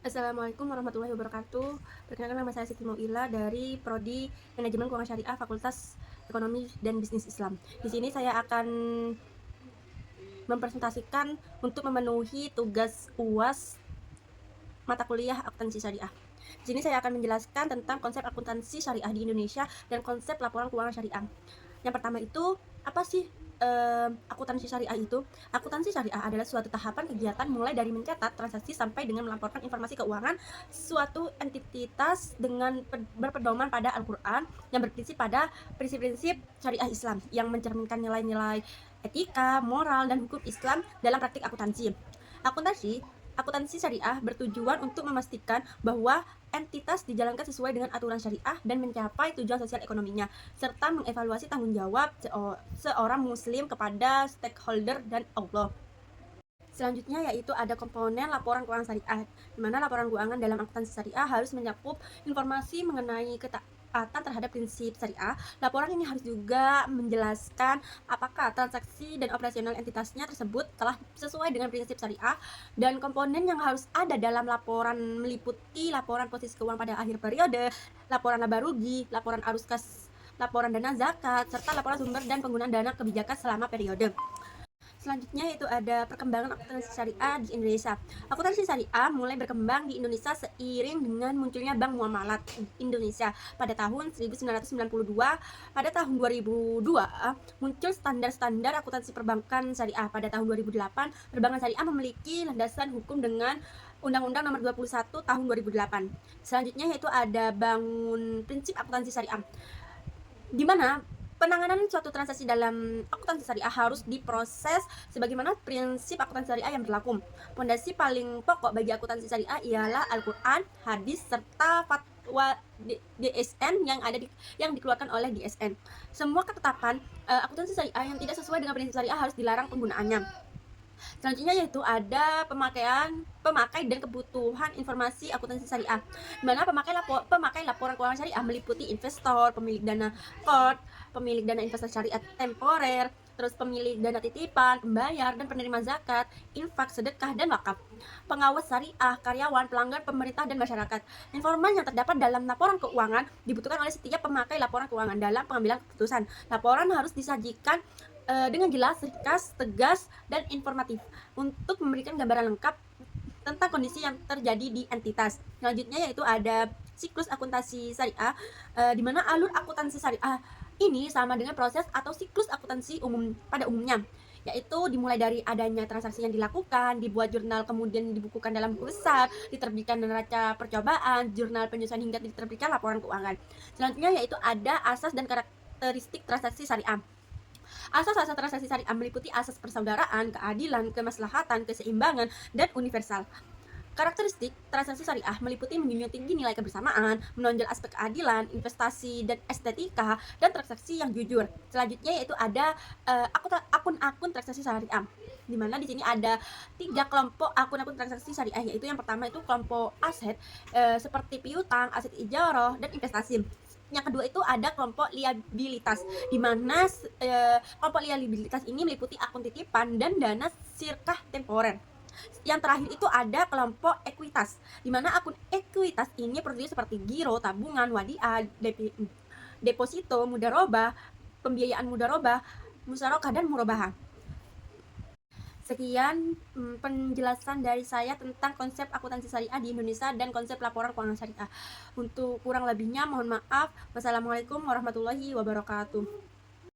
Assalamualaikum warahmatullahi wabarakatuh. Perkenalkan, nama saya Siti Mauila dari Prodi Manajemen Keuangan Syariah Fakultas Ekonomi dan Bisnis Islam. Di sini saya akan mempresentasikan untuk memenuhi tugas UAS mata kuliah akuntansi syariah. Di sini saya akan menjelaskan tentang konsep akuntansi syariah di Indonesia dan konsep laporan keuangan syariah. Yang pertama itu, apa sih akuntansi syariah itu? Akuntansi syariah adalah suatu tahapan kegiatan mulai dari mencatat transaksi sampai dengan melaporkan informasi keuangan suatu entitas dengan berpedoman pada Al-Quran yang berprinsip pada prinsip-prinsip syariah Islam yang mencerminkan nilai-nilai etika, moral, dan hukum Islam dalam praktik akuntansi. Akuntansi syariah bertujuan untuk memastikan bahwa entitas dijalankan sesuai dengan aturan syariah dan mencapai tujuan sosial ekonominya, serta mengevaluasi tanggung jawab seorang muslim kepada stakeholder dan Allah. Selanjutnya yaitu ada komponen laporan keuangan syariah, di mana laporan keuangan dalam akuntansi syariah harus mencakup informasi mengenai ketaatan terhadap prinsip syariah. Laporan ini harus juga menjelaskan apakah transaksi dan operasional entitasnya tersebut telah sesuai dengan prinsip syariah, dan komponen yang harus ada dalam laporan meliputi laporan posisi keuangan pada akhir periode, laporan laba rugi, laporan arus kas, laporan dana zakat, serta laporan sumber dan penggunaan dana kebijakan selama periode. Selanjutnya yaitu ada perkembangan akuntansi syariah di Indonesia. Akuntansi syariah mulai berkembang di Indonesia seiring dengan munculnya Bank Muamalat Indonesia pada tahun 1992. Pada tahun 2002 muncul standar-standar akuntansi perbankan syariah. Pada tahun 2008 perbankan syariah memiliki landasan hukum dengan Undang-Undang Nomor 21 Tahun 2008. Selanjutnya yaitu ada bangun prinsip akuntansi syariah, di mana penanganan suatu transaksi dalam akuntansi syariah harus diproses sebagaimana prinsip akuntansi syariah yang berlaku. Pondasi paling pokok bagi akuntansi syariah ialah Al-Quran, hadis, serta fatwa DSN yang dikeluarkan oleh DSN. Semua ketetapan akuntansi syariah yang tidak sesuai dengan prinsip syariah harus dilarang penggunaannya. Selanjutnya yaitu ada pemakai dan kebutuhan informasi akuntansi syariah, di mana pemakai laporan keuangan syariah meliputi investor, pemilik dana core, pemilik dana investasi syariah temporer, terus pemilik dana titipan, pembayar dan penerima zakat, infak, sedekah, dan wakaf, pengawas syariah, karyawan, pelanggan, pemerintah, dan masyarakat. Informasi yang terdapat dalam laporan keuangan dibutuhkan oleh setiap pemakai laporan keuangan dalam pengambilan keputusan. Laporan harus disajikan dengan jelas, ringkas, tegas, dan informatif untuk memberikan gambaran lengkap tentang kondisi yang terjadi di entitas. Selanjutnya yaitu ada siklus akuntansi syariah, di mana alur akuntansi syariah ini sama dengan proses atau siklus akuntansi umum pada umumnya, yaitu dimulai dari adanya transaksi yang dilakukan, dibuat jurnal, kemudian dibukukan dalam buku besar, diterbitkan neraca percobaan, jurnal penyusunan, hingga diterbitkan laporan keuangan. Selanjutnya yaitu ada asas dan karakteristik transaksi syariah. Asas-asas transaksi syariah meliputi asas persaudaraan, keadilan, kemaslahatan, keseimbangan, dan universal. Karakteristik transaksi syariah meliputi menjunjung tinggi nilai kebersamaan, menonjol aspek keadilan, investasi, dan estetika, dan transaksi yang jujur. Selanjutnya yaitu ada akun-akun transaksi syariah, di mana di sini ada 3 kelompok akun-akun transaksi syariah, yaitu yang pertama itu kelompok aset, seperti piutang, aset ijarah, dan investasi. Yang kedua itu ada kelompok liabilitas, di mana kelompok liabilitas ini meliputi akun titipan dan dana sirkah temporer. Yang terakhir itu ada kelompok ekuitas, di mana akun ekuitas ini terdiri seperti giro, tabungan, wadiah, deposito, mudharabah, pembiayaan mudharabah, musyarakah, dan murabahah. Sekian penjelasan dari saya tentang konsep akuntansi syariah di Indonesia dan konsep laporan keuangan syariah. Untuk kurang lebihnya mohon maaf. Wassalamualaikum warahmatullahi wabarakatuh.